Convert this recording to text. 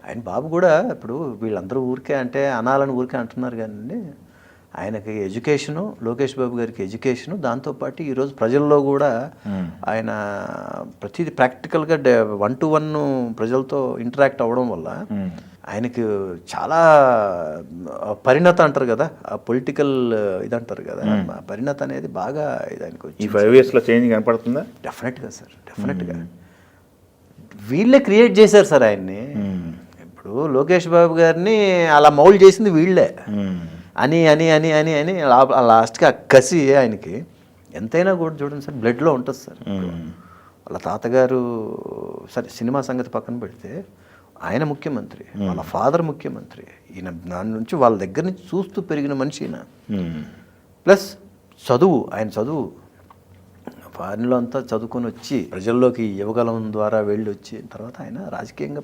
ఆయన బాబు కూడా ఇప్పుడు వీళ్ళందరూ ఊరికే అంటే అనాలని ఊరికే అంటున్నారు కానీ ఆయనకి ఎడ్యుకేషను, లోకేష్ బాబు గారికి ఎడ్యుకేషను, దాంతోపాటు ఈరోజు ప్రజల్లో కూడా ఆయన ప్రతిదీ ప్రాక్టికల్గా 1-to-1 ప్రజలతో ఇంటరాక్ట్ అవ్వడం వల్ల ఆయనకి చాలా పరిణత అంటారు కదా, ఆ పొలిటికల్ ఇది అంటారు కదా, ఆ పరిణత అనేది బాగా ఇది ఆయనకు ఈ 5 yearsలో చేంజ్ కనపడుతుందా? డెఫినెట్గా సార్, డెఫినెట్గా. వీళ్ళే క్రియేట్ చేశారు సార్ ఆయన్ని. ఇప్పుడు లోకేష్ బాబు గారిని అలా మౌల్డ్ చేసింది వీళ్ళే అని అని అని అని అని లాస్ట్కి ఆ కసి ఆయనకి ఎంతైనా కూడా చూడండి సార్, బ్లడ్లో ఉంటుంది సార్. వాళ్ళ తాతగారు సరే సినిమా సంగతి పక్కన పెడితే ఆయన ముఖ్యమంత్రి, వాళ్ళ ఫాదర్ ముఖ్యమంత్రి, ఈయన దాని నుంచి వాళ్ళ దగ్గర నుంచి చూస్తూ పెరిగిన మనిషి ఈయన. ప్లస్ చదువు, ఆయన చదువు ఫారిన్లో అంతా చదువుకొని వచ్చి ప్రజల్లోకి యువగలం ద్వారా వెళ్ళి వచ్చి తర్వాత ఆయన రాజకీయంగా